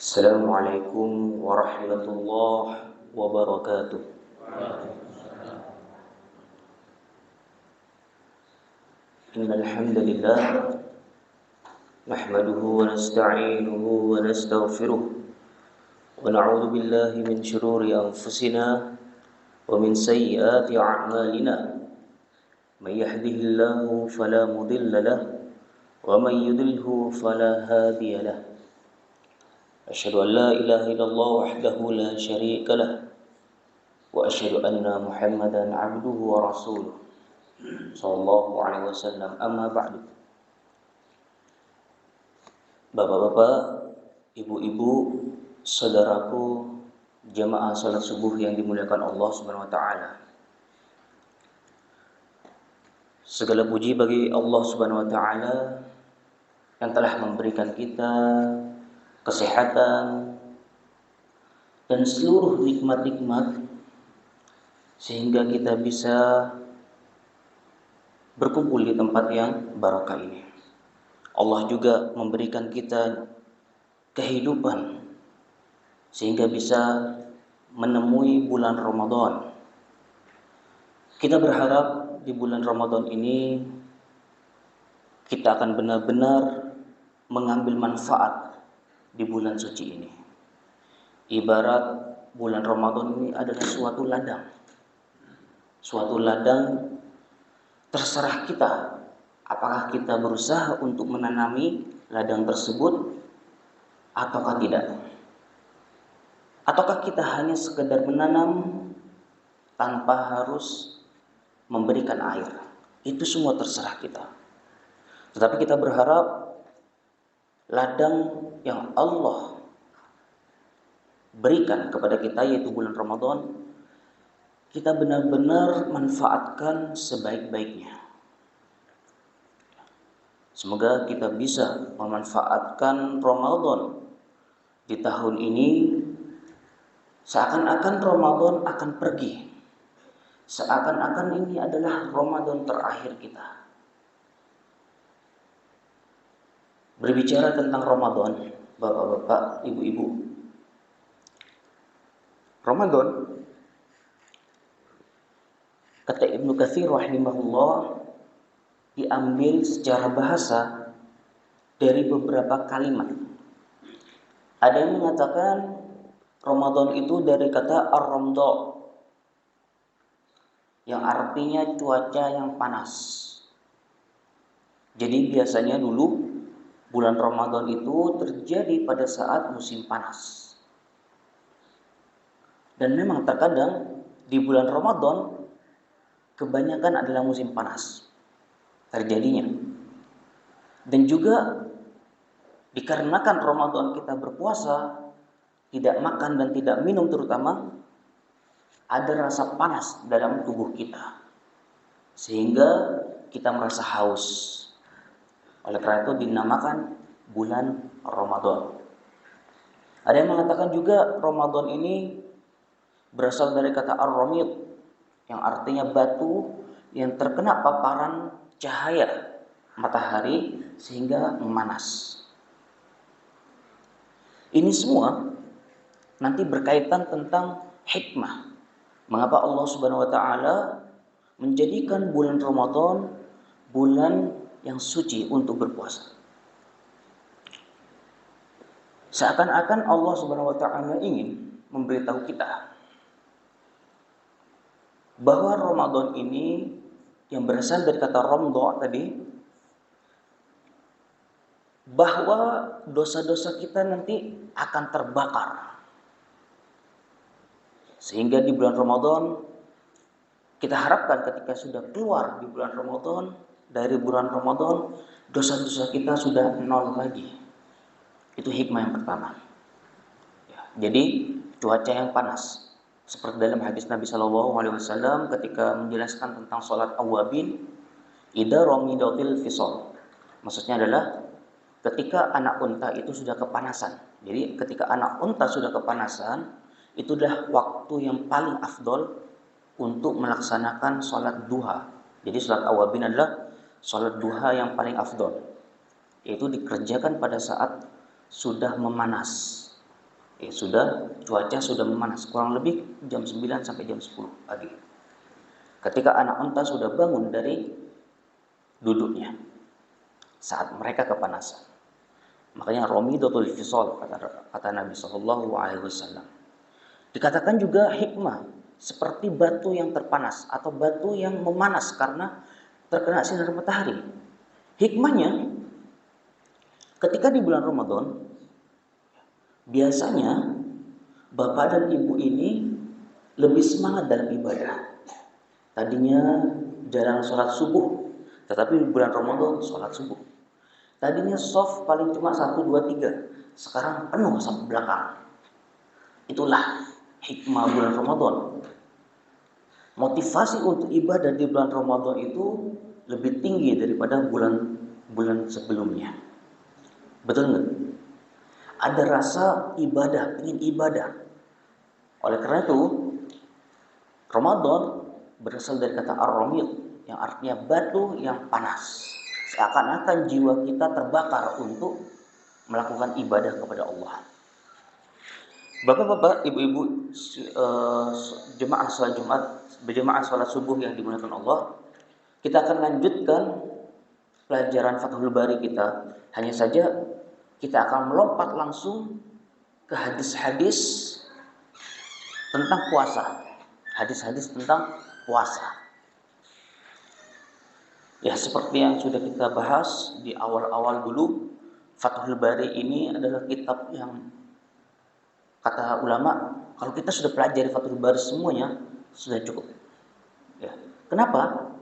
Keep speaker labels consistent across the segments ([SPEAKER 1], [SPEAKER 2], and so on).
[SPEAKER 1] Assalamualaikum warahmatullahi wabarakatuh. Innal hamdalillah nahmaduhu wa nasta'inuhu wa nastaghfiruh wa na'udzu billahi min shururi anfusina wa min sayyiati a'malina. May yahdihillahu fala mudilla lahu wa may yudlilhu fala hadiya lahu. Asyhadu an la ilaha illallah wahdahu la syarika lah wa asyhadu anna Muhammadan 'abduhu wa rasuluh sallallahu alaihi wasallam. Amma ba'du. Bapak-bapak, ibu-ibu, saudaraku, jamaah salat subuh yang dimuliakan Allah Subhanahu wa taala. Segala puji bagi Allah Subhanahu wa taala yang telah memberikan kita kesehatan dan seluruh nikmat-nikmat sehingga kita bisa berkumpul di tempat yang barokah ini. Allah juga memberikan kita kehidupan sehingga bisa menemui bulan Ramadan. Kita berharap di bulan Ramadan ini kita akan benar-benar mengambil manfaat di bulan suci ini. Ibarat bulan Ramadan ini adalah suatu ladang. Suatu ladang, terserah kita apakah kita berusaha untuk menanami ladang tersebut ataukah tidak. Ataukah kita hanya sekedar menanam tanpa harus memberikan air. Itu semua terserah kita. Tetapi kita berharap ladang yang Allah berikan kepada kita yaitu bulan Ramadan, kita benar-benar manfaatkan sebaik-baiknya. Semoga kita bisa memanfaatkan Ramadan di tahun ini seakan-akan Ramadan akan pergi. Seakan-akan ini adalah Ramadan terakhir kita. Berbicara tentang Ramadan, bapak-bapak, ibu-ibu, Ramadan, kata Ibnu Katsir rahimahullah, diambil secara bahasa dari beberapa kalimat. Ada yang mengatakan Ramadan itu dari kata ar-ramda, yang artinya cuaca yang panas. Jadi biasanya dulu bulan Ramadan itu terjadi pada saat musim panas. Dan memang terkadang di bulan Ramadan kebanyakan adalah musim panas terjadinya. Dan juga dikarenakan Ramadan kita berpuasa, tidak makan dan tidak minum terutama, ada rasa panas dalam tubuh kita. Sehingga kita merasa haus. Oleh karena itu dinamakan bulan Ramadan. Ada yang mengatakan juga Ramadan ini berasal dari kata ar-ramid, yang artinya batu yang terkena paparan cahaya matahari sehingga memanas. Ini semua nanti berkaitan tentang hikmah. Mengapa Allah Subhanahu wa taala menjadikan bulan Ramadan bulan yang suci untuk berpuasa. Seakan-akan Allah Subhanahu wa taala ingin memberitahu kita bahwa Ramadan ini yang berasal dari kata ramdha tadi, bahwa dosa-dosa kita nanti akan terbakar. Sehingga di bulan Ramadan kita harapkan ketika sudah keluar di bulan Ramadan, dari bulan Ramadan dosa-dosa kita sudah nol lagi. Itu hikmah yang pertama. Jadi cuaca yang panas, seperti dalam hadis Nabi Shallallahu Alaihi Wasallam ketika menjelaskan tentang sholat awabin, idza ramidatil fisal. Maksudnya adalah ketika anak unta itu sudah kepanasan. Jadi ketika anak unta sudah kepanasan, itu adalah waktu yang paling afdol untuk melaksanakan sholat duha. Jadi sholat awabin adalah sholat duha yang paling afdol, yaitu dikerjakan pada saat sudah memanas. Cuaca sudah memanas, kurang lebih jam 9 sampai jam 10 pagi. Ketika anak unta sudah bangun dari duduknya saat mereka kepanasan. Makanya Ramidatul Fisal kata Nabi Shallallahu Alaihi Wasallam. Dikatakan juga hikmah seperti batu yang terpanas atau batu yang memanas karena terkena sinar matahari. Hikmahnya, ketika di bulan Ramadan, biasanya bapak dan ibu ini lebih semangat dalam ibadah. Tadinya jarang sholat subuh, tetapi di bulan Ramadan sholat subuh. Tadinya soft paling cuma 1, 2, 3, sekarang penuh sampai belakang. Itulah hikmah bulan Ramadan. Motivasi untuk ibadah di bulan Ramadan itu lebih tinggi daripada bulan-bulan sebelumnya. Betul nggak? Ada rasa ibadah, ingin ibadah. Oleh karena itu, Ramadan berasal dari kata ar-ramid yang artinya batu yang panas. Seakan-akan jiwa kita terbakar untuk melakukan ibadah kepada Allah. Bapak-bapak, ibu-ibu, jemaah salat Jumat, berjemaah salat subuh yang dimuliakan Allah, kita akan lanjutkan pelajaran Fathul Bari kita. Hanya saja kita akan melompat langsung ke hadis-hadis tentang puasa. Hadis-hadis tentang puasa. Ya, seperti yang sudah kita bahas di awal-awal dulu, Fathul Bari ini adalah kitab yang kata ulama, kalau kita sudah pelajari Fathul Bari semuanya, sudah cukup. Ya. Kenapa?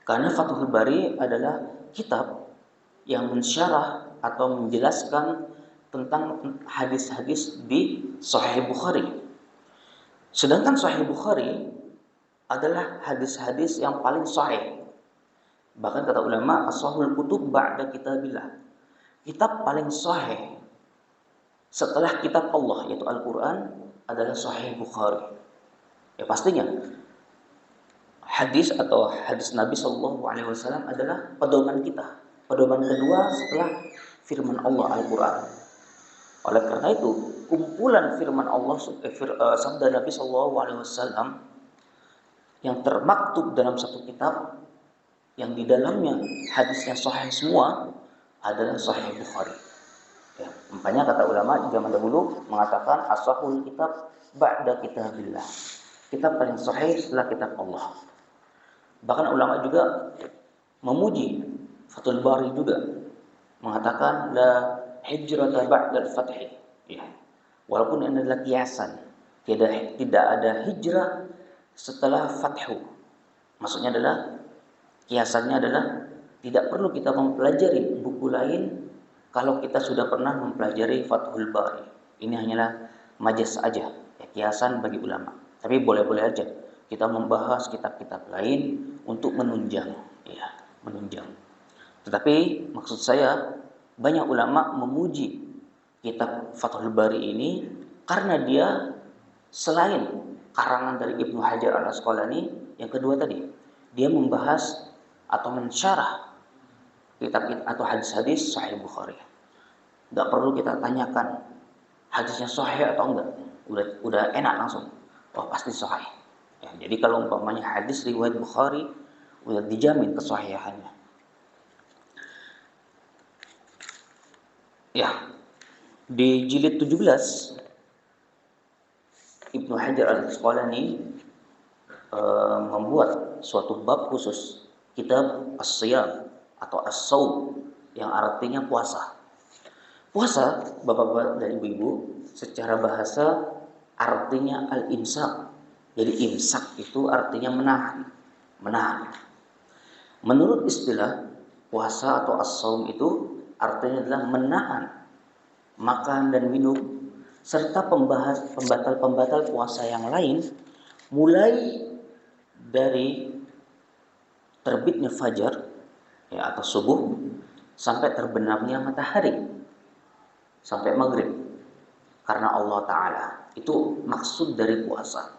[SPEAKER 1] Karena Fathul Bari adalah kitab yang mensyarah atau menjelaskan tentang hadis-hadis di Sahih Bukhari. Sedangkan Sahih Bukhari adalah hadis-hadis yang paling sahih. Bahkan kata ulama, as-sahihul kutub ba'da kitabillah. Kitab paling sahih setelah kitab Allah, yaitu Al-Quran, adalah Sahih Bukhari. Ya pastinya hadis atau hadis Nabi SAW adalah pedoman kita. Pedoman kedua setelah firman Allah Al-Quran. Oleh karena itu, kumpulan firman Allah, sabda Nabi SAW yang termaktub dalam satu kitab, yang di dalamnya hadisnya sahih semua, adalah Sahih Bukhari. Ya, makanya kata ulama zaman dahulu mengatakan as-sahihul kitab ba'da kitabillah. Kitab paling sahih setelah kitab Allah. Bahkan ulama juga memuji Fathul Bari juga, mengatakan la hijrata ba'dal fathi. Ya. Walaupun ini adalah kiasan, tidak ada hijrah setelah fathu. Maksudnya adalah kiasannya adalah tidak perlu kita mempelajari buku lain kalau kita sudah pernah mempelajari Fathul Bari. Ini hanyalah majas saja, ya, kiasan bagi ulama. Tapi boleh-boleh aja kita membahas kitab-kitab lain untuk menunjang, ya, menunjang. Tetapi maksud saya, banyak ulama memuji kitab Fathul Bari ini karena dia selain karangan dari Ibnu Hajar Al-Asqalani, yang kedua tadi, dia membahas atau mensyarah kitab atau hadis-hadis Sahih Bukhari. Enggak perlu kita tanyakan hadisnya sahih atau enggak. Udah enak langsung. Wah, pasti sahih. Ya, jadi kalau umpamanya hadis riwayat Bukhari, udah dijamin kesahihannya. Ya, di jilid 17 Ibnu Hajar Al-Asqalani membuat suatu bab khusus, kitab As-Siyam atau As-Saum, yang artinya puasa. Puasa, bapak-bapak dan ibu-ibu, secara bahasa artinya al-imsak. Jadi imsak itu artinya menahan. Menurut istilah puasa atau as-saum itu artinya adalah menahan makan dan minum serta pembatal-pembatal puasa yang lain, mulai dari terbitnya fajar, ya, atau subuh, sampai terbenamnya matahari, sampai maghrib, karena Allah Ta'ala. Itu maksud dari puasa.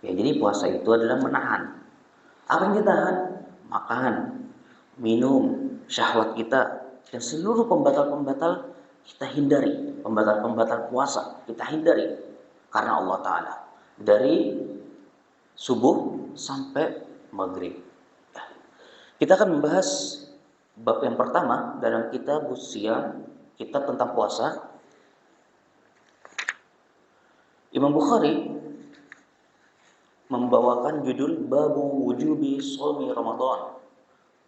[SPEAKER 1] Ya, jadi puasa itu adalah menahan. Apa yang ditahan? Makan, minum, syahwat kita, dan seluruh pembatal-pembatal kita hindari pembatal-pembatal puasa, kita hindari karena Allah Ta'ala. Dari subuh sampai maghrib. Ya. Kita akan membahas bab yang pertama dalam kitab Siyam, kitab tentang puasa. Imam Bukhari membawakan judul Babu Wujubi Shaumi Ramadan,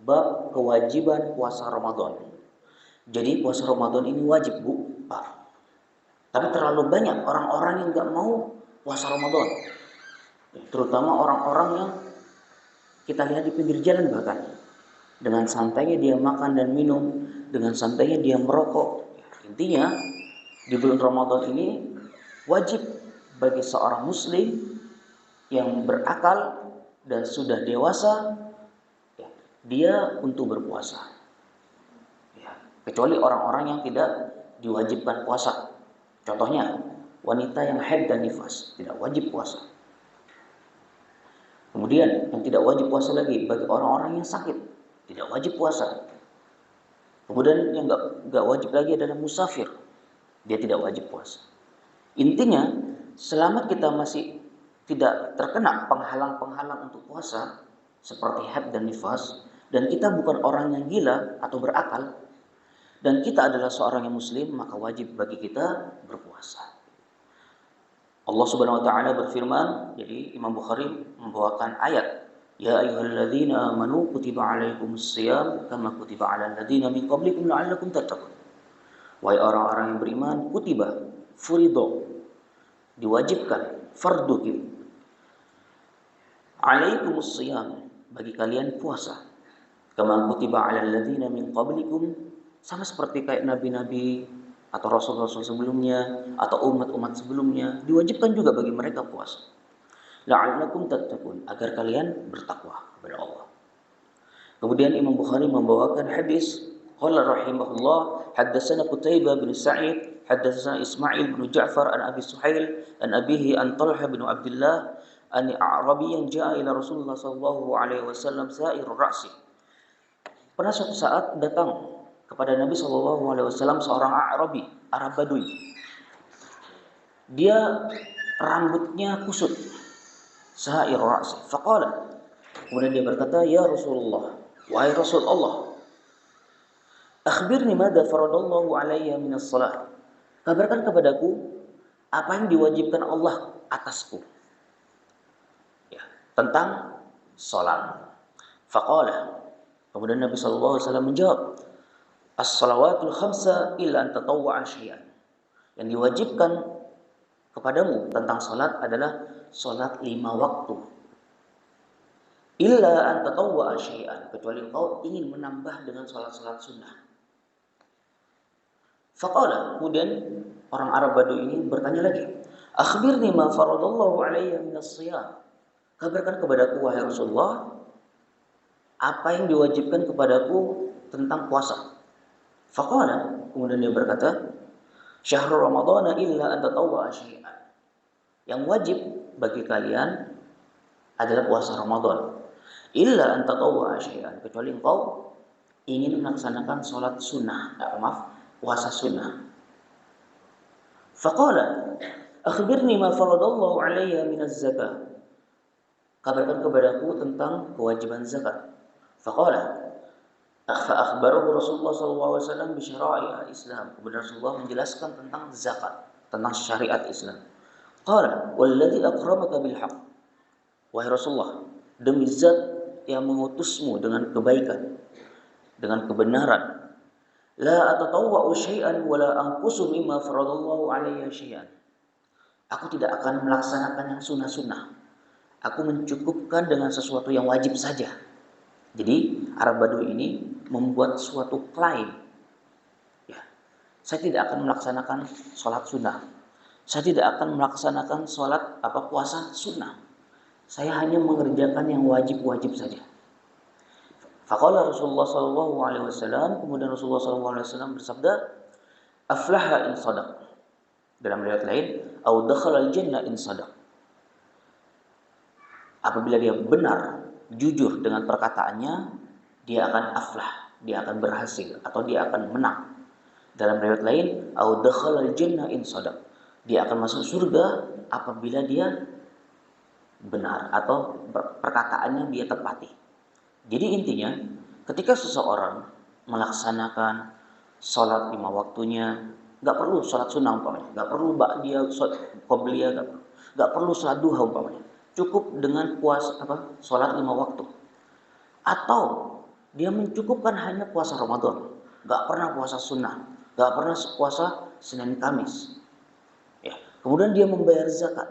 [SPEAKER 1] bab kewajiban puasa Ramadan. Jadi puasa Ramadan ini wajib, Bu, Pak. Tapi terlalu banyak orang-orang yang nggak mau puasa Ramadan, terutama orang-orang yang kita lihat di pinggir jalan bahkan. Dengan santainya dia makan dan minum, dengan santainya dia merokok. Intinya di bulan Ramadan ini wajib bagi seorang muslim yang berakal dan sudah dewasa, ya, dia untuk berpuasa. Ya, kecuali orang-orang yang tidak diwajibkan puasa. Contohnya wanita yang haid dan nifas tidak wajib puasa. Kemudian yang tidak wajib puasa lagi bagi orang-orang yang sakit tidak wajib puasa. Kemudian yang nggak wajib lagi adalah musafir, dia tidak wajib puasa. Intinya selama kita masih tidak terkena penghalang-penghalang untuk puasa seperti haid dan nifas, dan kita bukan orang yang gila atau berakal, dan kita adalah seorang yang muslim, maka wajib bagi kita berpuasa. Allah Subhanahu wa taala berfirman, jadi Imam Bukhari membawakan ayat, ya ayyuhalladzina amanu kutiba alaikumus shiyam kama kutiba alal ladzina min qablikum la'allakum tattaqun. Wahai orang-orang yang beriman, kutiba, furido, diwajibkan, fardu alaikumus shiyam, bagi kalian puasa, kama kutiba alal ladzina min qablikum, sama seperti kayak nabi-nabi atau rasul-rasul sebelumnya atau umat-umat sebelumnya, diwajibkan juga bagi mereka puasa. La'allakum tattaqun, agar kalian bertakwa kepada Allah. Kemudian Imam Bukhari membawakan hadis, qala rahimahullah, haddatsana Qutaibah bin Sa'id, haddatsana Ismail bin Ja'far an Abi Suhail an abihi an Talha bin Abdullah an A'rabiyyan ja'a ila Rasulullah sallallahu alaihi wasallam sa'irur ra'si. Pernah suatu saat datang kepada Nabi sallallahu alaihi wasallam seorang A'rabi, Arab Badui. Dia rambutnya kusut, sa'ir ra'si. Faqala, kemudian dia berkata, ya Rasulullah, wahai Rasul Allah, akhbirni madza faradallahu alayya minas salat. Kabarkan kepadaku apa yang diwajibkan Allah atasku, ya, tentang salat. Faqala, kemudian Nabi sallallahu alaihi wasallam menjawab, as-salawatul khamsa illa an tatawwa'a syai'an. Yang diwajibkan kepadamu tentang salat adalah salat 5 waktu. Illa an tatawwa'a syai'an, kecuali engkau ingin menambah dengan salat-salat sunnah. Faqala, kemudian orang Arab Badui ini bertanya lagi, akhbirni ma faradallahu alayya minas shiyam. Kabarkan kepadaku wahai Rasulullah, apa yang diwajibkan kepadaku tentang puasa. Faqala, kemudian dia berkata, syahrul ramadhana illa an tatawwa'a syai'an. Yang wajib bagi kalian adalah puasa Ramadan. Illa an tatawwa'a syai'an, kecuali engkau ingin melaksanakan salat sunnah, puasa sunnah. Faqala, akhbirni ma faradallahu alayya minaz zakah. Kabarkan kepadaku tentang kewajiban zakat. Faqala, akhbarahu Rasulullah SAW bi syara'i al-Islam. Kemudian Rasulullah menjelaskan tentang zakat, tentang syariat Islam. Qala, walladzi akramaka bil haqq. Wahai Rasulullah, demi zat yang mengutusmu dengan kebaikan, dengan kebenaran, la atatawwa'u syai'an wa la anqusu mimma faradallahu alayya syai'an. Aku tidak akan melaksanakan yang sunnah-sunnah. Aku mencukupkan dengan sesuatu yang wajib saja. Jadi Arab Badui ini membuat suatu klaim, ya, saya tidak akan melaksanakan sholat sunnah, saya tidak akan melaksanakan sholat puasa sunnah, saya hanya mengerjakan yang wajib-wajib saja. Faqala Rasulullah SAW, kemudian Rasulullah SAW bersabda, aflaha in sadaq. Dalam riwayat lain, au dakhala al-jannah in sadaq. Apabila dia benar, jujur dengan perkataannya, dia akan aflah, dia akan berhasil atau dia akan menang. Dalam riwayat lain, au dakhalal jannah in shadaq. Dia akan masuk surga apabila dia benar atau perkataannya dia tepati. Jadi intinya, ketika seseorang melaksanakan sholat 5 waktunya, nggak perlu sholat sunnah umpamanya, nggak perlu ba'diyah, sholat qobliyah, nggak perlu sholat duha umpamanya, cukup dengan puasa sholat 5 waktu, atau dia mencukupkan hanya puasa Ramadan, nggak pernah puasa sunnah, nggak pernah puasa Senin Kamis, ya. Kemudian dia membayar zakat,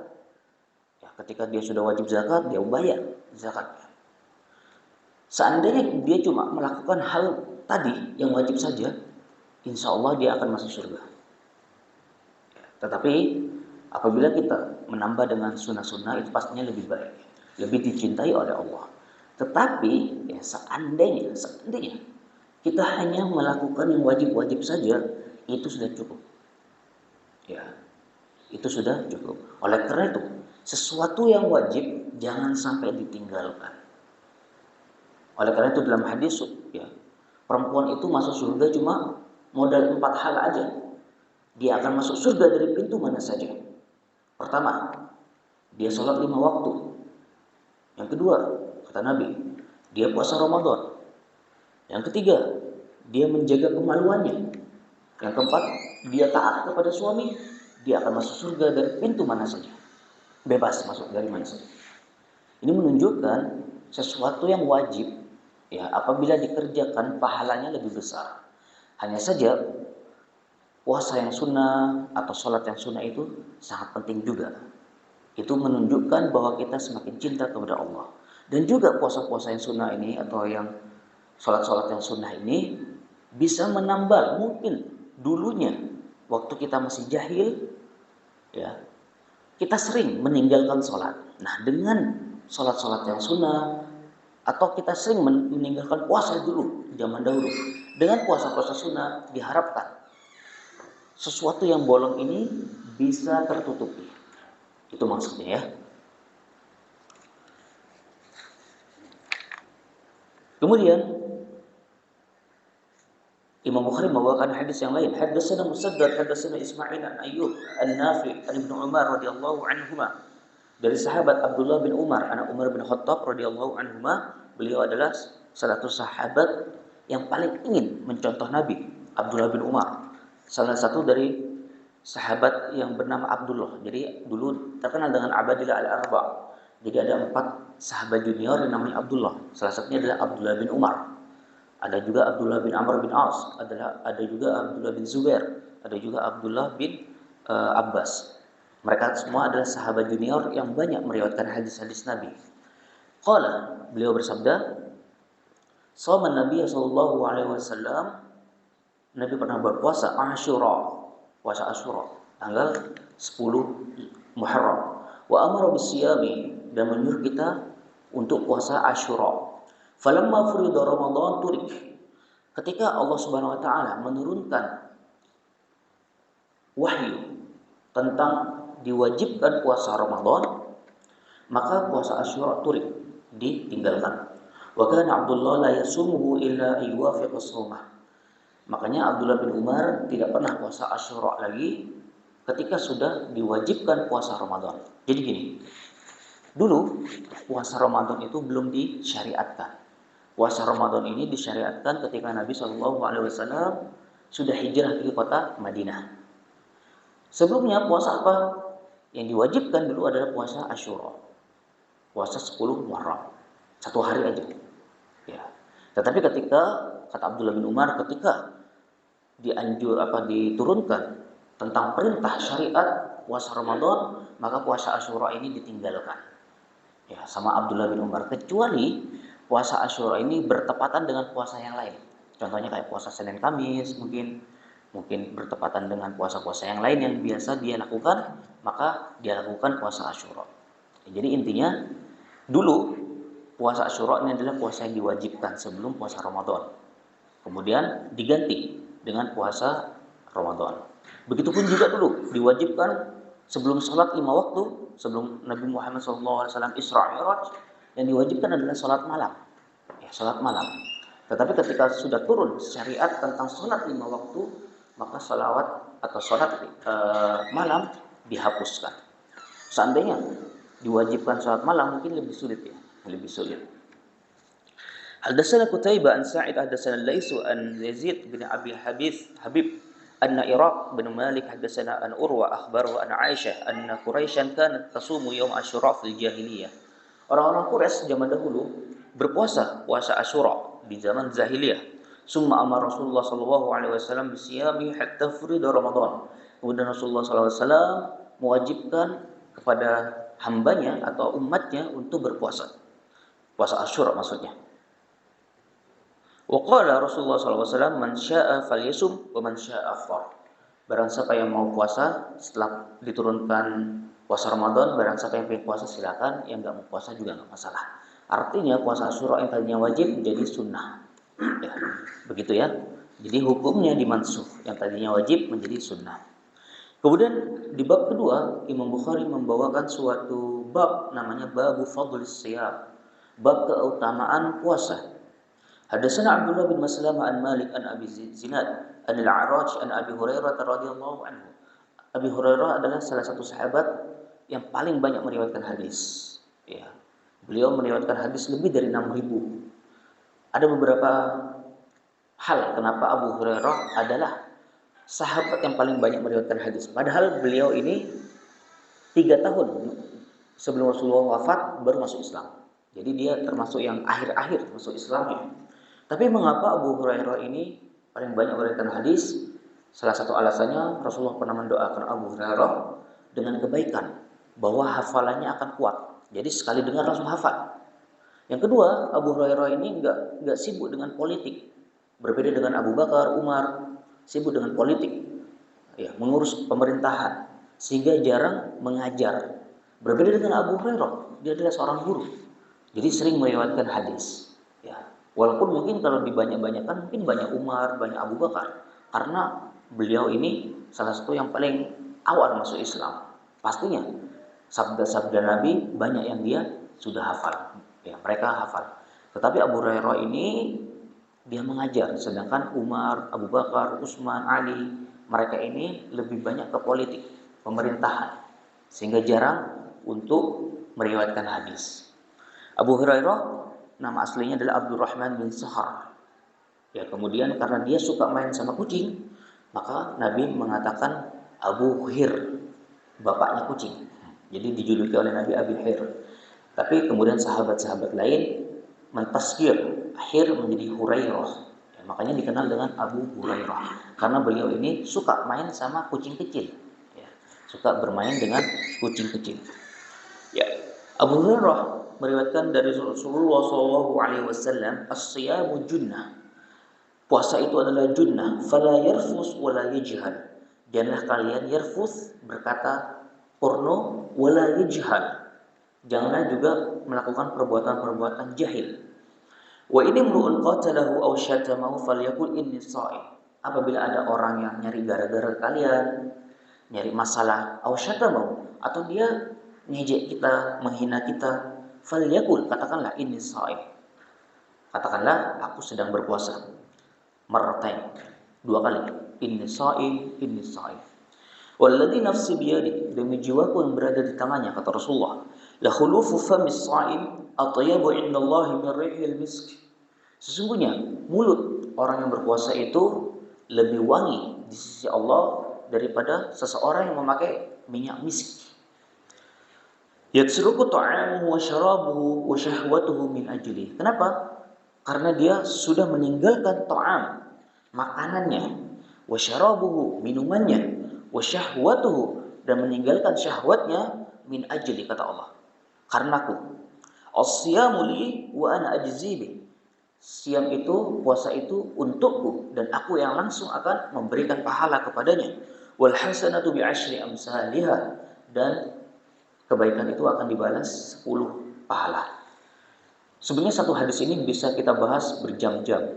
[SPEAKER 1] ya, ketika dia sudah wajib zakat, dia bayar zakatnya. Seandainya dia cuma melakukan hal tadi yang wajib saja, insya Allah dia akan masuk surga. Tetapi apabila kita menambah dengan sunnah-sunnah, itu pastinya lebih baik, lebih dicintai oleh Allah. Tetapi ya, seandainya kita hanya melakukan yang wajib-wajib saja, itu sudah cukup. Ya, itu sudah cukup. Oleh karena itu, sesuatu yang wajib jangan sampai ditinggalkan. Oleh karena itu dalam hadis, ya, perempuan itu masuk surga cuma modal 4 hal aja. Dia akan masuk surga dari pintu mana saja. Pertama, dia sholat 5 waktu. Yang kedua, kata Nabi, dia puasa Ramadan. Yang ketiga, dia menjaga kemaluannya. Yang keempat, dia taat kepada suami. Dia akan masuk surga dari pintu mana saja. Bebas masuk dari mana saja. Ini menunjukkan sesuatu yang wajib, ya, apabila dikerjakan pahalanya lebih besar. Hanya saja puasa yang sunnah atau sholat yang sunnah itu sangat penting juga. Itu menunjukkan bahwa kita semakin cinta kepada Allah. Dan juga puasa-puasa yang sunnah ini atau yang sholat-sholat yang sunnah ini bisa menambal, mungkin dulunya waktu kita masih jahil, ya, kita sering meninggalkan sholat. Nah, dengan sholat-sholat yang sunnah, atau kita sering meninggalkan puasa dulu zaman dahulu, dengan puasa-puasa sunnah diharapkan sesuatu yang bolong ini bisa tertutupi. Itu maksudnya, ya. Kemudian Imam Bukhari membawakan hadis yang lain. Haddatsana Musaddad, haddatsana Ismail an Ayyub an-Nafi' an Ibnu Umar radhiyallahu anhuma. Dari sahabat Abdullah bin Umar, anak Umar bin Khattab radhiyallahu anhuma. Beliau adalah salah satu sahabat yang paling ingin mencontoh Nabi, Abdullah bin Umar. Salah satu dari sahabat yang bernama Abdullah. Jadi dulu terkenal dengan Abadillah al-Arba. Jadi ada 4 sahabat junior yang namanya Abdullah. Salah satunya adalah Abdullah bin Umar. Ada juga Abdullah bin Amr bin As. Ada juga Abdullah bin Zubair. Ada juga Abdullah bin Abbas. Mereka semua adalah sahabat junior yang banyak meriwayatkan hadis-hadis Nabi. Qala, beliau bersabda, "Shoma Nabi sallallahu alaihi wasallam." Nabi pernah berpuasa Asyura, puasa Asyura, tanggal 10 Muharram. Wa amara bisiyami, dan menyuruh kita untuk puasa Asyura. Falamma furida Ramadan turik. Ketika Allah Subhanahu wa taala menurunkan wahyu tentang diwajibkan puasa Ramadan, maka puasa Asyura turik, ditinggalkan. Wa kana Abdullah la yasumuhu illa yuwafiqa shaumah. Makanya Abdullah bin Umar tidak pernah puasa Asyura lagi ketika sudah diwajibkan puasa Ramadan. Jadi gini, dulu puasa Ramadan itu belum disyariatkan. Puasa Ramadan ini disyariatkan ketika Nabi SAW sudah hijrah ke kota Madinah. Sebelumnya puasa apa? Yang diwajibkan dulu adalah puasa Asyura. Puasa 10 Muharram. 1 hari aja. Ya. Tetapi ketika, kata Abdullah bin Umar, ketika diturunkan tentang perintah syariat puasa Ramadan, maka puasa Asyura ini ditinggalkan. Ya, sama Abdullah bin Umar, kecuali puasa Asyura ini bertepatan dengan puasa yang lain. Contohnya kayak puasa Senin Kamis, mungkin bertepatan dengan puasa-puasa yang lain yang biasa dia lakukan, maka dia lakukan puasa Asyura. Jadi intinya, dulu puasa Asyura ini adalah puasa yang diwajibkan sebelum puasa Ramadan. Kemudian diganti dengan puasa Ramadan. Begitupun juga dulu diwajibkan sebelum sholat 5 waktu, sebelum Nabi Muhammad SAW Isra Mi'raj, yang diwajibkan adalah sholat malam. Ya, sholat malam. Tetapi ketika sudah turun syariat tentang sholat 5 waktu, maka salawat atau sholat malam dihapuskan. Seandainya diwajibkan sholat malam mungkin lebih sulit ya, lebih sulit. Hadatsana Qutaibah an Sa'id hadatsana Laisu an Yazid bin Abi Habib anna Iraq bin Malik hadatsana an Urwa akhbaru an Aisyah anna Quraisyan kanat tasumu yaum Asyura fil jahiliyah. Orang-orang Quraisy zaman dahulu berpuasa puasa Asyura di zaman jahiliyah. Summa amar Rasulullah sallallahu alaihi wasallam bisiyami hatta furida Ramadan. Kemudian Rasulullah sallallahu alaihi wasallam mewajibkan kepada hambanya atau umatnya untuk berpuasa. Puasa Asyura maksudnya. Wa qala Rasulullah sallallahu alaihi wasallam man syaa'a falyasum wa man syaa'a afṭar. Barang siapa yang mau puasa setelah diturunkan puasa Ramadan, barang siapa yang pengen puasa silakan, yang enggak mau puasa juga enggak masalah. Artinya puasa Asyura yang tadinya wajib jadi sunnah. Ya, begitu ya. Jadi hukumnya dimansuh, yang tadinya wajib menjadi sunnah. Kemudian di bab kedua Imam Bukhari membawakan suatu bab namanya babu fadlis shiyam, bab keutamaan puasa. Hadatsana Abdullah bin Maslamah an Malik an Abi Zinad an Al-A'raj an Abi Hurairah radhiyallahu anhu. Abi Hurairah adalah salah satu sahabat yang paling banyak meriwayatkan hadis. Ya. Beliau meriwayatkan hadis lebih dari 6.000. Ada beberapa hal kenapa Abu Hurairah adalah sahabat yang paling banyak meriwayatkan hadis. Padahal beliau ini 3 tahun sebelum Rasulullah wafat baru masuk Islam. Jadi dia termasuk yang akhir-akhir masuk Islamnya. Tapi mengapa Abu Hurairah ini paling banyak meriwayatkan hadis? Salah satu alasannya Rasulullah pernah mendoakan Abu Hurairah dengan kebaikan, bahwa hafalannya akan kuat. Jadi sekali dengar langsung hafal. Yang kedua, Abu Hurairah ini enggak sibuk dengan politik. Berbeda dengan Abu Bakar, Umar, sibuk dengan politik. Ya, mengurus pemerintahan sehingga jarang mengajar. Berbeda dengan Abu Hurairah, dia adalah seorang guru. Jadi sering meriwayatkan hadis. Ya. Walaupun mungkin kalau dibanyak-banyakan mungkin banyak Umar, banyak Abu Bakar, karena beliau ini salah satu yang paling awal masuk Islam. Pastinya sabda-sabda Nabi banyak yang dia sudah hafal. Ya, mereka hafal. Tetapi Abu Hurairah ini dia mengajar, sedangkan Umar, Abu Bakar, Utsman, Ali, mereka ini lebih banyak ke politik, pemerintahan, sehingga jarang untuk meriwayatkan hadis. Abu Hurairah nama aslinya adalah Abdurrahman bin Sahar. Ya, kemudian karena dia suka main sama kucing, maka Nabi mengatakan Abu Hir, bapaknya kucing. Jadi dijuluki oleh Nabi Abu Hir. Tapi kemudian sahabat-sahabat lain mentaskir Hir menjadi Hurairah. Ya, makanya dikenal dengan Abu Hurairah karena beliau ini suka main sama kucing kecil. Ya, suka bermain dengan kucing kecil. Ya, Abu Hurairah meriwayatkan dari Rasulullah SAW, as-siyamu junnah. Puasa itu adalah junnah, fala yarfus wala yajhal. Janganlah kalian yarfus berkata porno, wala yajhal. Janganlah juga melakukan perbuatan-perbuatan jahil. Wa ini mru'un qatalahu aw syatamahu falyaqul inni sha'im. Apabila ada orang yang nyari gara-gara kalian, nyari masalah, aw syatamahu, atau dia ngejek kita, menghina kita, falyaqul, katakanlah inni sha'im. Katakanlah aku sedang berpuasa. Marratain, 2 kali. Inni sha'im, inni sha'im. Walladzi nafsi biyadi, demi jiwaku yang berada di tangannya, kata Rasulullah, la khulufu famis sha'im atyabu indallahi min rihil misk. Sesungguhnya mulut orang yang berpuasa itu lebih wangi di sisi Allah daripada seseorang yang memakai minyak misk. Yatsruku ta'amuhu wa syarabuhu wa syahwatuhu min ajli. Kenapa? Karena dia sudah meninggalkan ta'am, makanannya, wa syarabuhu, minumannya, wa syahwatuhu, dan meninggalkan syahwatnya min ajli, kata Allah. Karenaku. As-siyamu li wa ana ajzi bih. Siam itu, puasa itu untukku dan aku yang langsung akan memberikan pahala kepadanya. Wal hasanatu bi asyri amsalihha, dan kebaikan itu akan dibalas 10 pahala. Sebenarnya satu hadis ini bisa kita bahas berjam-jam.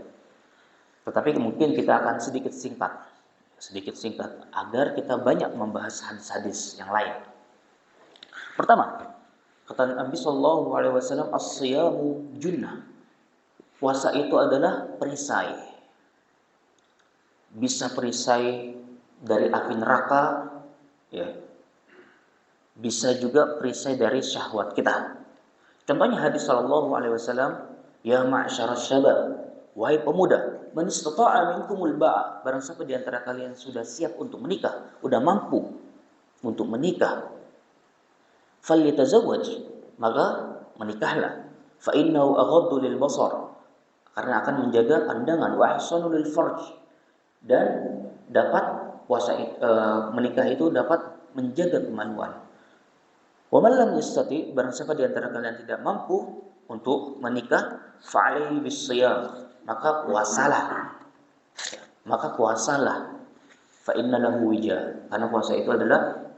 [SPEAKER 1] Tetapi mungkin kita akan sedikit singkat agar kita banyak membahas hadis-hadis yang lain. Pertama, kata Nabi sallallahu alaihi wasallam, as-siyamu junnah. Puasa itu adalah perisai. bisa perisai dari api neraka, ya, bisa juga perisai dari syahwat kita. Contohnya hadis sallallahu alaihi wasallam, ya ma'syaras syabab, wahai pemuda, man istata'a minkumul ba'a, barang siapa di antara kalian sudah siap untuk menikah, sudah mampu untuk menikah, falyatazawwaj, maka menikahlah, fa innahu aghaddu lil basar, karena akan menjaga pandangan, wa ahsanu lil farj, dan dapat menikah itu dapat menjaga kemaluan. Wa man lam yastati, barang siapa di antara kalian tidak mampu untuk menikah, fa'alaihi bisiyam, maka puasalah. Maka puasalah. Fa inna lahu wija, karena puasa itu adalah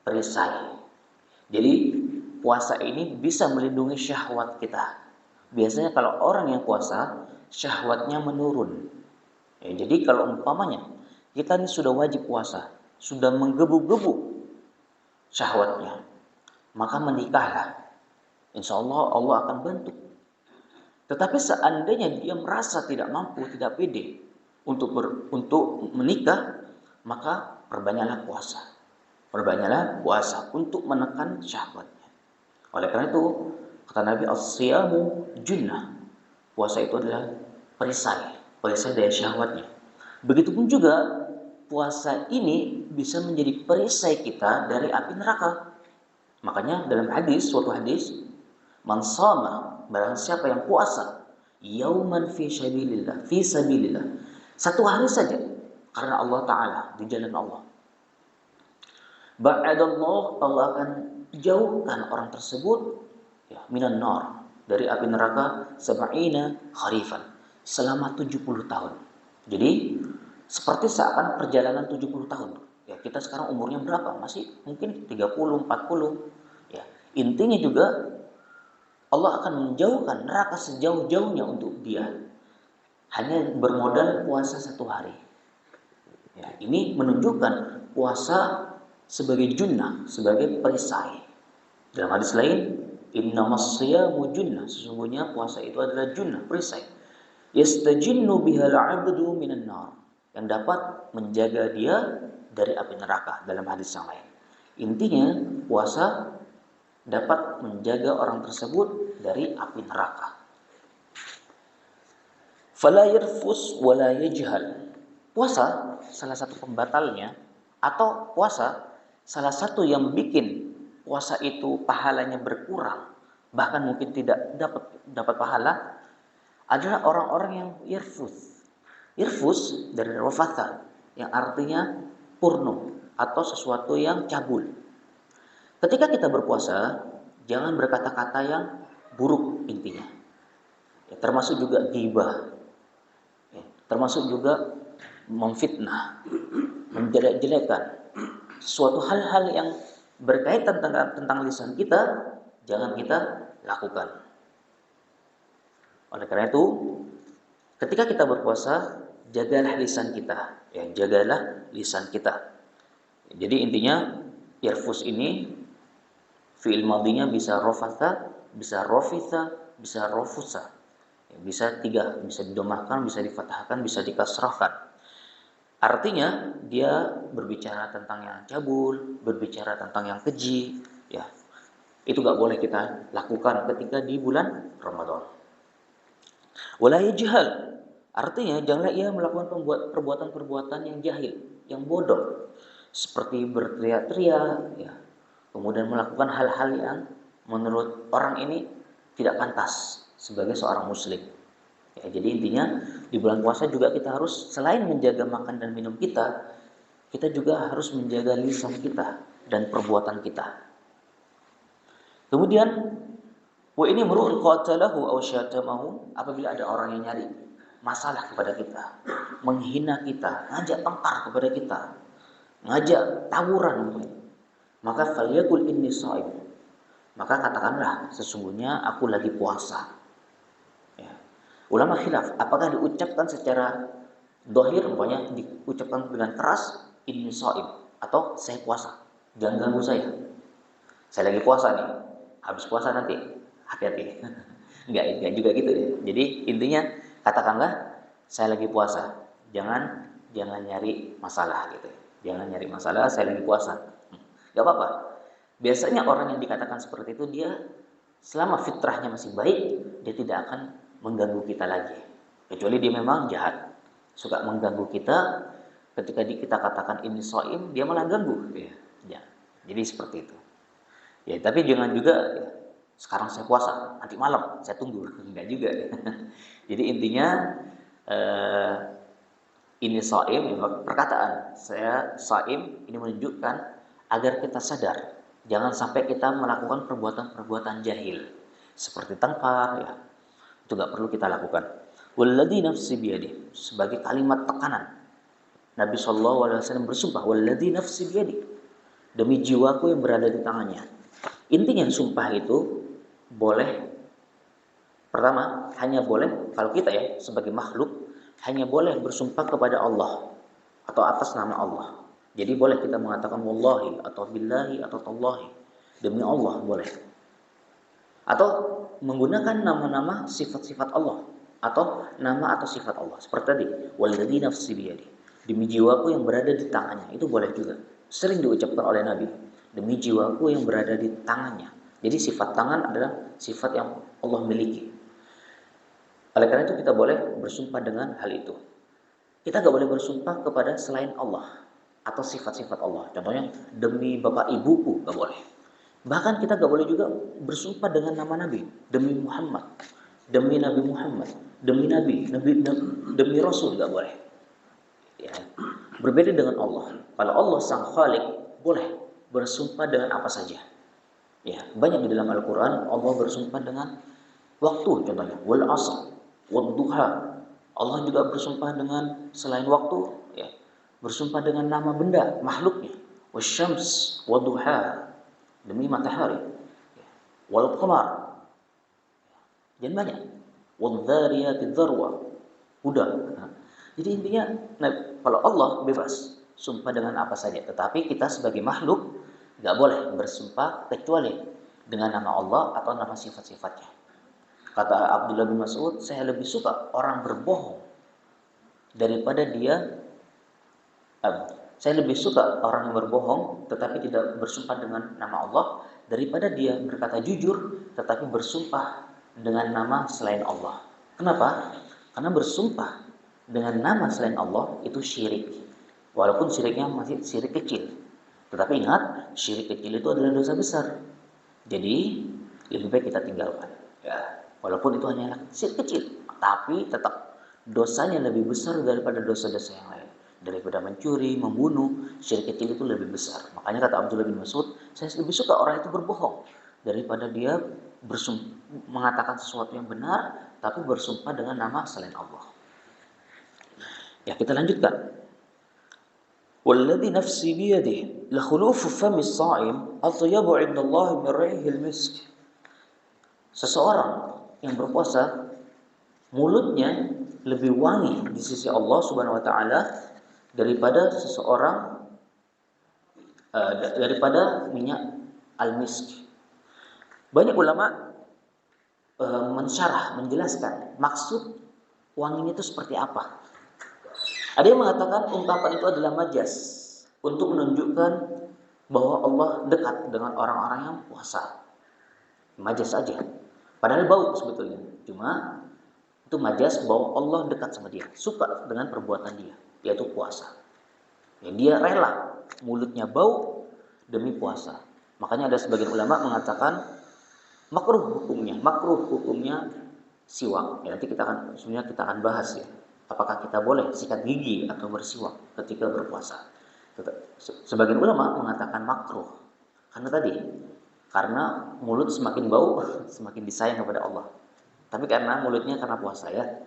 [SPEAKER 1] perisai. Jadi puasa ini bisa melindungi syahwat kita. Biasanya kalau orang yang puasa, syahwatnya menurun. Ya, jadi kalau umpamanya kita ini sudah wajib puasa, sudah menggebu-gebu syahwatnya, maka menikahlah. Insya Allah Allah akan bantu. Tetapi seandainya dia merasa tidak mampu, tidak pede untuk menikah, maka perbanyaklah puasa. Perbanyaklah puasa untuk menekan syahwatnya. Oleh karena itu, kata Nabi, as-siyamu junnah. Puasa itu adalah perisai dari syahwatnya. Begitupun juga puasa ini bisa menjadi perisai kita dari api neraka. Makanya dalam suatu hadis, man shama, barang siapa yang puasa, yauman fi sabilillah, satu hari saja karena Allah Ta'ala, di jalan Allah, ba'adallah, Allah akan jauhkan orang tersebut, ya, minan nar, dari api neraka, sab'ina kharifan, selama 70 tahun. Jadi seperti seakan perjalanan 70 tahun. Ya, kita sekarang umurnya berapa? Masih mungkin 30, 40. Ya, intinya juga Allah akan menjauhkan neraka sejauh-jauhnya untuk dia, hanya bermodal puasa satu hari. Ya, ini menunjukkan puasa sebagai junnah, sebagai perisai. Dalam hadis lain, innamas siyamu junnah, sesungguhnya puasa itu adalah junnah, perisai. Yastajinnu bihal 'abdu minan nar, yang dapat menjaga dia dari api neraka, dalam hadis yang lain. Intinya puasa dapat menjaga orang tersebut dari api neraka. Fala yarfus wala yajhal. Puasa salah satu pembatalnya, atau puasa salah satu yang bikin puasa itu pahalanya berkurang, bahkan mungkin tidak dapat pahala, adalah orang-orang yang yarfus. Yarfus dari rafatha, yang artinya porno atau sesuatu yang cabul. Ketika kita berpuasa, jangan berkata-kata yang buruk intinya. Ya, termasuk juga ghibah. Ya, termasuk juga memfitnah, menjelek-jelekan. Suatu hal-hal yang berkaitan tentang lisan kita, jangan kita lakukan. Oleh karena itu, ketika kita berpuasa, jagalah lisan kita. Ya, jagalah lisan kita. Jadi intinya, yarfus ini fi'il madhinya bisa rofatha, bisa rofitha, bisa rofusa. Ya, bisa tiga, bisa didomahkan, bisa difathahkan, bisa dikasrahkan. Artinya dia berbicara tentang yang cabul, berbicara tentang yang keji. Ya, itu gak boleh kita lakukan ketika di bulan Ramadan. Wala yajhal, artinya janganlah ia melakukan perbuatan-perbuatan yang jahil, yang bodoh, seperti berteriak-teriak, ya, kemudian melakukan hal-hal yang menurut orang ini tidak pantas sebagai seorang muslim. Ya, jadi intinya di bulan puasa juga kita harus, selain menjaga makan dan minum kita juga harus menjaga lisan kita dan perbuatan kita. Kemudian, wa ini mru'un qatalahu aw syatamahu, apabila ada orang yang nyari masalah kepada kita, menghina kita, ngajak tengkar kepada kita, ngajak tawuran, maka falyaqul inni shaim, maka katakanlah sesungguhnya aku lagi puasa. Ya. Ulama khilaf, apakah diucapkan secara dhahir, umpamanya diucapkan dengan keras, inni shaim, atau saya puasa, jangan ganggu saya lagi puasa nih, habis puasa nanti hati-hati. Enggak juga gitu ya. Jadi intinya katakanlah saya lagi puasa, jangan jangan nyari masalah gitu. Jangan nyari masalah, saya lagi puasa. Gak apa-apa. Biasanya orang yang dikatakan seperti itu dia selama fitrahnya masih baik, dia tidak akan mengganggu kita lagi. Kecuali dia memang jahat, suka mengganggu kita. Ketika kita katakan ini shaim, dia malah ganggu. Ya. Jadi seperti itu. Ya, tapi jangan juga ya, sekarang saya puasa, nanti malam saya tunggu. Enggak juga. Jadi intinya ini shaim, perkataan saya shaim ini menunjukkan agar kita sadar, jangan sampai kita melakukan perbuatan-perbuatan jahil seperti tangkar, ya itu nggak perlu kita lakukan. Walladzi nafsi biyadi, sebagai kalimat tekanan Nabi SAW bersumpah, walladzi nafsi biyadi, demi jiwaku yang berada di tangannya. Intinya sumpah itu boleh, pertama hanya boleh kalau kita ya sebagai makhluk hanya boleh bersumpah kepada Allah atau atas nama Allah. Jadi boleh kita mengatakan wallahi atau billahi atau tallahi, demi Allah boleh. Atau menggunakan nama-nama sifat-sifat Allah atau nama atau sifat Allah. Seperti tadi, walladzi nafsi biyadi, demi jiwaku yang berada di tangannya, itu boleh juga. Sering diucapkan oleh Nabi, demi jiwaku yang berada di tangannya. Jadi sifat tangan adalah sifat yang Allah miliki. Oleh karena itu kita boleh bersumpah dengan hal itu. Kita gak boleh bersumpah kepada selain Allah atau sifat-sifat Allah. Contohnya demi bapak ibuku gak boleh. Bahkan kita gak boleh juga bersumpah dengan nama Nabi, demi Muhammad, demi Nabi Muhammad, demi Nabi, demi Rasul gak boleh. Ya, berbeda dengan Allah. Kalau Allah sang Khalik boleh bersumpah dengan apa saja. Ya, banyak di dalam Al-Quran Allah bersumpah dengan waktu, contohnya wal asr, wad duha. Allah juga bersumpah dengan selain waktu, ya, bersumpah dengan nama benda, makhluknya, wasyams, waduha, demi matahari, wal qamar, dan banyak, wadh-dhariyati dzarwa, kuda. Jadi intinya, kalau Allah bebas sumpah dengan apa saja, tetapi kita sebagai makhluk nggak boleh bersumpah kecuali dengan nama Allah atau nama sifat-sifatnya. Kata Abdullah bin Mas'ud, saya lebih suka orang berbohong daripada dia. Saya lebih suka orang yang berbohong tetapi tidak bersumpah dengan nama Allah daripada dia berkata jujur tetapi bersumpah dengan nama selain Allah. Kenapa? Karena bersumpah dengan nama selain Allah itu syirik. Walaupun syiriknya masih syirik kecil. Tetapi ingat, syirik kecil itu adalah dosa besar. Jadi lebih baik kita tinggalkan. Ya. Walaupun itu hanya syirik kecil, tapi tetap dosanya lebih besar daripada dosa-dosa yang lain. Daripada mencuri, membunuh, syirik kecil itu lebih besar. Makanya kata Abdullah bin Mas'ud, saya lebih suka orang itu berbohong daripada dia mengatakan sesuatu yang benar, tapi bersumpah dengan nama selain Allah. Ya, kita lanjutkan. Walladzi nafsi biyadihi la khulufu fami as-sha'im atyabu 'inda Allah min rihil misk. Seseorang yang berpuasa mulutnya lebih wangi di sisi Allah Subhanahu wa taala daripada seseorang daripada minyak al-misk. Banyak ulama menjelaskan maksud wanginya itu seperti apa. Ada yang mengatakan ungkapan itu adalah majas untuk menunjukkan bahwa Allah dekat dengan orang-orang yang puasa. Majas saja. Padahal bau sebetulnya. Cuma itu majas bahwa Allah dekat sama dia, suka dengan perbuatan dia, yaitu puasa. Ya, dia rela mulutnya bau demi puasa. Makanya ada sebagian ulama mengatakan makruh hukumnya siwak. Ya, nanti kita akan bahas ya. Apakah kita boleh sikat gigi atau bersiwak ketika berpuasa? Sebagian ulama mengatakan makruh. Karena mulut semakin bau, semakin disayang kepada Allah. Tapi karena mulutnya karena puasa ya.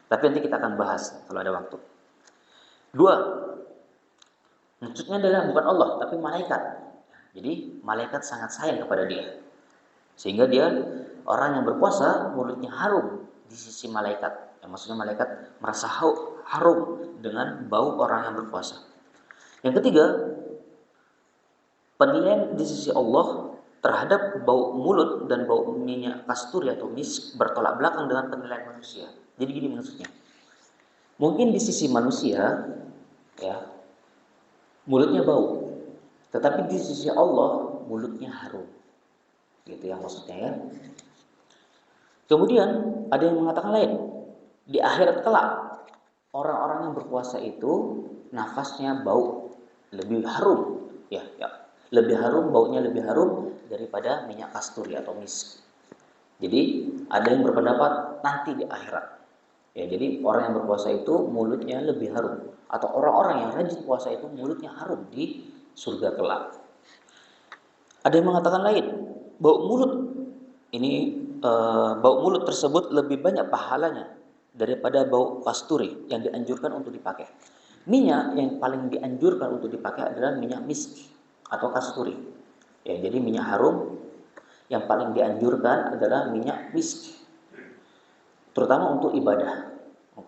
[SPEAKER 1] Tapi nanti kita akan bahas kalau ada waktu. 2. Maksudnya adalah bukan Allah, tapi malaikat. Jadi malaikat sangat sayang kepada dia. Sehingga dia orang yang berpuasa mulutnya harum di sisi malaikat. Yang maksudnya malaikat merasa harum dengan bau orang yang berpuasa. Yang ketiga, penilaian di sisi Allah terhadap bau mulut dan bau minyak kasturi atau misk bertolak belakang dengan penilaian manusia. Jadi gini maksudnya. Mungkin di sisi manusia ya, mulutnya bau. Tetapi di sisi Allah mulutnya harum. Gitu ya maksudnya ya. Kemudian ada yang mengatakan lain. Di akhirat kelak orang-orang yang berpuasa itu nafasnya bau lebih harum, ya, ya. Lebih harum, baunya lebih harum daripada minyak kasturi atau misk. Jadi ada yang berpendapat nanti di akhirat. Ya, jadi orang yang berpuasa itu mulutnya lebih harum, atau orang-orang yang rajin puasa itu mulutnya harum di surga kelak. Ada yang mengatakan lain, bau mulut ini bau mulut tersebut lebih banyak pahalanya daripada bau kasturi yang dianjurkan untuk dipakai. Minyak yang paling dianjurkan untuk dipakai adalah minyak misk atau kasturi. Ya, jadi minyak harum yang paling dianjurkan adalah minyak misk, terutama untuk ibadah.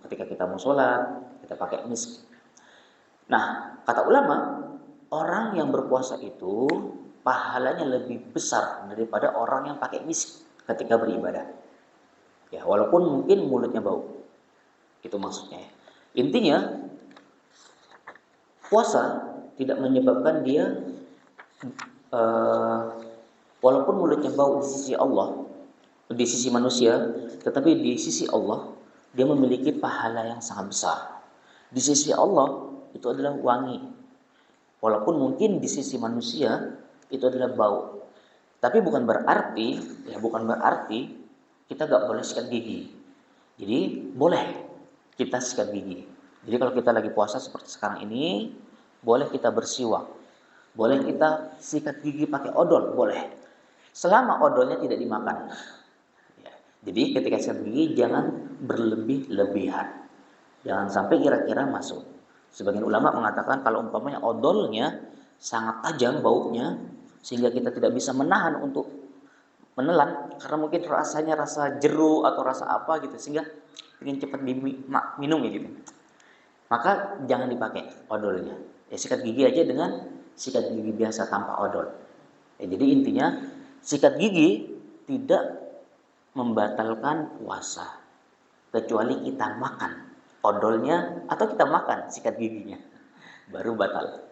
[SPEAKER 1] Ketika kita mau sholat, kita pakai misk. Nah, kata ulama, orang yang berpuasa itu pahalanya lebih besar daripada orang yang pakai misk ketika beribadah. Ya, walaupun mungkin mulutnya bau. Itu maksudnya. Intinya, puasa tidak menyebabkan dia uh, walaupun mulutnya bau di sisi Allah, di sisi manusia, tetapi di sisi Allah dia memiliki pahala yang sangat besar. Di sisi Allah itu adalah wangi. Walaupun mungkin di sisi manusia itu adalah bau. Tapi bukan berarti kita gak boleh sikat gigi. Jadi boleh kita sikat gigi. Jadi kalau kita lagi puasa seperti sekarang ini, boleh kita bersiwak. Boleh kita sikat gigi pakai odol, boleh. Selama odolnya tidak dimakan. Ya. Jadi ketika sikat gigi jangan berlebih-lebihan. Jangan sampai kira-kira masuk. Sebagian ulama mengatakan kalau umpamanya odolnya sangat tajam baunya sehingga kita tidak bisa menahan untuk menelan karena mungkin rasanya rasa jeruk atau rasa apa gitu sehingga ingin cepat diminum ya gitu. Maka jangan dipakai odolnya. Ya sikat gigi aja dengan sikat gigi biasa tanpa odol. Ya, jadi intinya sikat gigi tidak membatalkan puasa kecuali kita makan odolnya atau kita makan sikat giginya baru batal.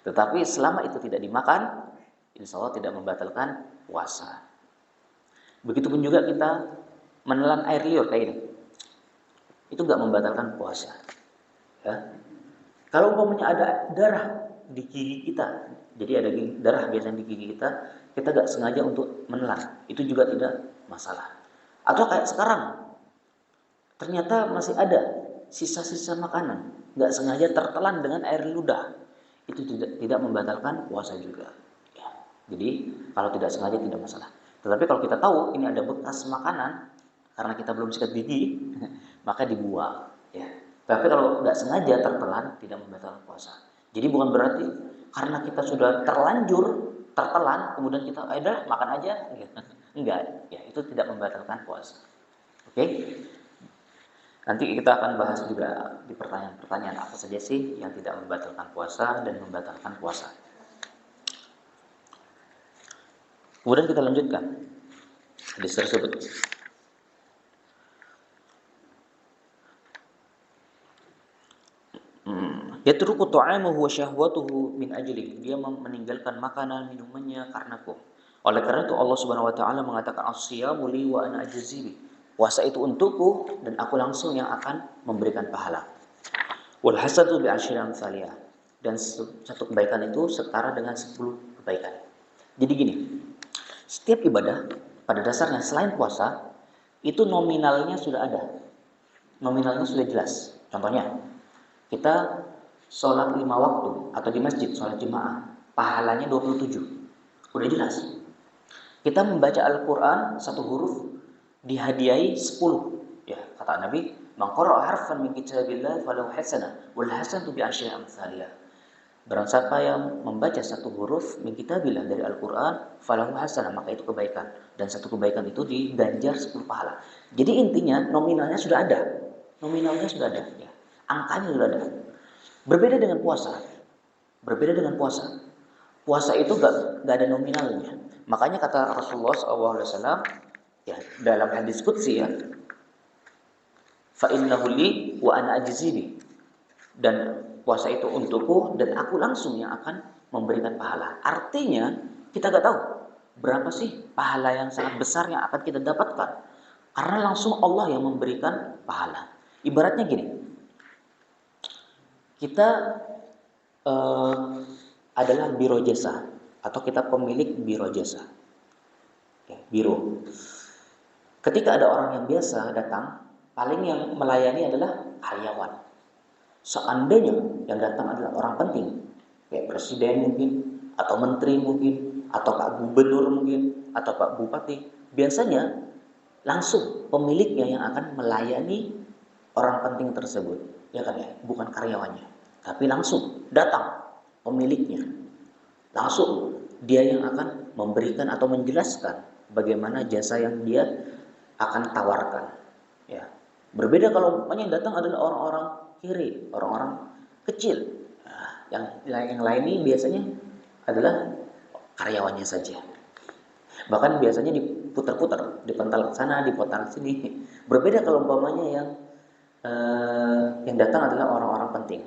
[SPEAKER 1] Tetapi selama itu tidak dimakan, insya Allah tidak membatalkan puasa. Begitupun juga kita menelan air liur kayak ini, itu nggak membatalkan puasa. Ya. Kalau umpamanya ada darah di gigi kita, jadi ada darah biasanya di gigi kita nggak sengaja untuk menelan, itu juga tidak masalah. Atau kayak sekarang, ternyata masih ada sisa-sisa makanan, nggak sengaja tertelan dengan air ludah, itu tidak membatalkan puasa juga. Ya. Jadi kalau tidak sengaja tidak masalah. Tetapi kalau kita tahu ini ada bekas makanan karena kita belum sikat gigi, maka dibuang. Ya. Tapi kalau nggak sengaja tertelan tidak membatalkan puasa. Jadi bukan berarti karena kita sudah terlanjur tertelan kemudian kita makan aja, enggak. Ya itu tidak membatalkan puasa. Oke? Nanti kita akan bahas juga di pertanyaan-pertanyaan apa saja sih yang tidak membatalkan puasa dan membatalkan puasa. Kemudian kita lanjutkan hadis tersebut. Yatruku ta'amahu wa syahwatuhu min ajli. Dia meninggalkan makanan minumannya karenaku. Oleh karena itu Allah Subhanahu wa taala mengatakan as-siyamu li wa ana ajzi. Puasa itu untukku dan aku langsung yang akan memberikan pahala. Wal hasanatu bi asyri amsaliyah. Dan satu kebaikan itu setara dengan 10 kebaikan. Jadi gini, setiap ibadah pada dasarnya selain puasa itu nominalnya sudah ada. Nominalnya sudah jelas. Contohnya, kita sholat 5 waktu atau di masjid sholat jemaah, pahalanya 27. Udah jelas. Kita membaca Al-Quran satu huruf dihadiahi 10. Ya, kata Nabi, "Man qara'a harfan min kitabillah falahu hasanah wal hasanatu bi asyri amsaliyah." Barang siapa yang membaca satu huruf min kitabillah dari Al-Quran, falahu hasanah, maka itu kebaikan. Dan satu kebaikan itu diganjar 10 pahala. Jadi intinya nominalnya sudah ada. Nominalnya sudah ada. Ya. Angkanya sudah ada. Berbeda dengan puasa. Berbeda dengan puasa. Puasa itu gak ada nominalnya. Makanya kata Rasulullah SAW, ya, dalam hadis qudsi ya, fa innahu li wa ana ajzibi. Dan puasa itu untukku dan aku langsung yang akan memberikan pahala. Artinya kita nggak tahu berapa sih pahala yang sangat besar yang akan kita dapatkan karena langsung Allah yang memberikan pahala. Ibaratnya gini, kita adalah biro jasa atau kita pemilik biro jasa. Ya, biro. Ketika ada orang yang biasa datang, paling yang melayani adalah karyawan. Seandainya yang datang adalah orang penting, kayak presiden mungkin, atau menteri mungkin, atau Pak Gubernur mungkin, atau Pak Bupati, biasanya langsung pemiliknya yang akan melayani orang penting tersebut, ya kan ya, bukan karyawannya, tapi langsung datang pemiliknya, langsung dia yang akan memberikan atau menjelaskan bagaimana jasa yang dia akan tawarkan. Ya, berbeda kalau yang datang adalah orang-orang kiri, orang-orang kecil. Nah, yang lain ini biasanya adalah karyawannya saja. Bahkan biasanya diputar-putar, dipental sana, diputar sini. Berbeda kalau umpamanya yang datang adalah orang-orang penting.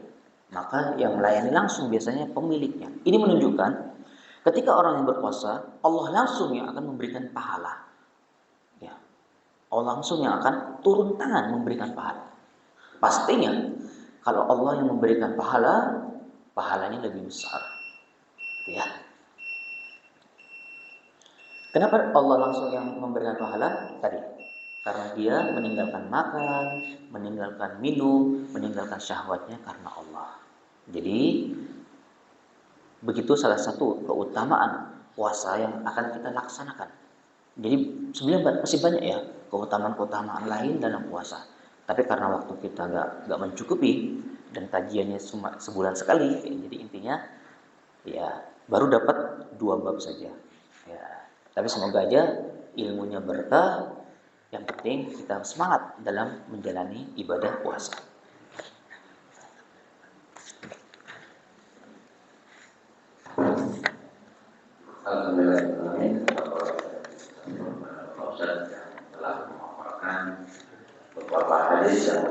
[SPEAKER 1] Maka yang melayani langsung biasanya pemiliknya. Ini menunjukkan ketika orang yang berpuasa, Allah langsung yang akan memberikan pahala. Ya, Allah langsung yang akan turun tangan memberikan pahala. Pastinya kalau Allah yang memberikan pahala, pahalanya lebih besar. Ya. Kenapa Allah langsung yang memberikan pahala? Tadi, karena dia meninggalkan makan, meninggalkan minum, meninggalkan syahwatnya karena Allah. Jadi, begitu salah satu keutamaan puasa yang akan kita laksanakan. Jadi sebenarnya masih banyak ya keutamaan-keutamaan lain dalam puasa. Tapi karena waktu kita nggak mencukupi dan kajiannya cuma sebulan sekali, jadi intinya ya baru dapat 2 bab saja. Ya, tapi semoga aja ilmunya berkah. Yang penting kita semangat dalam menjalani ibadah puasa.
[SPEAKER 2] Alhamdulillah, Ustaz telah memaparkan beberapa hadis yang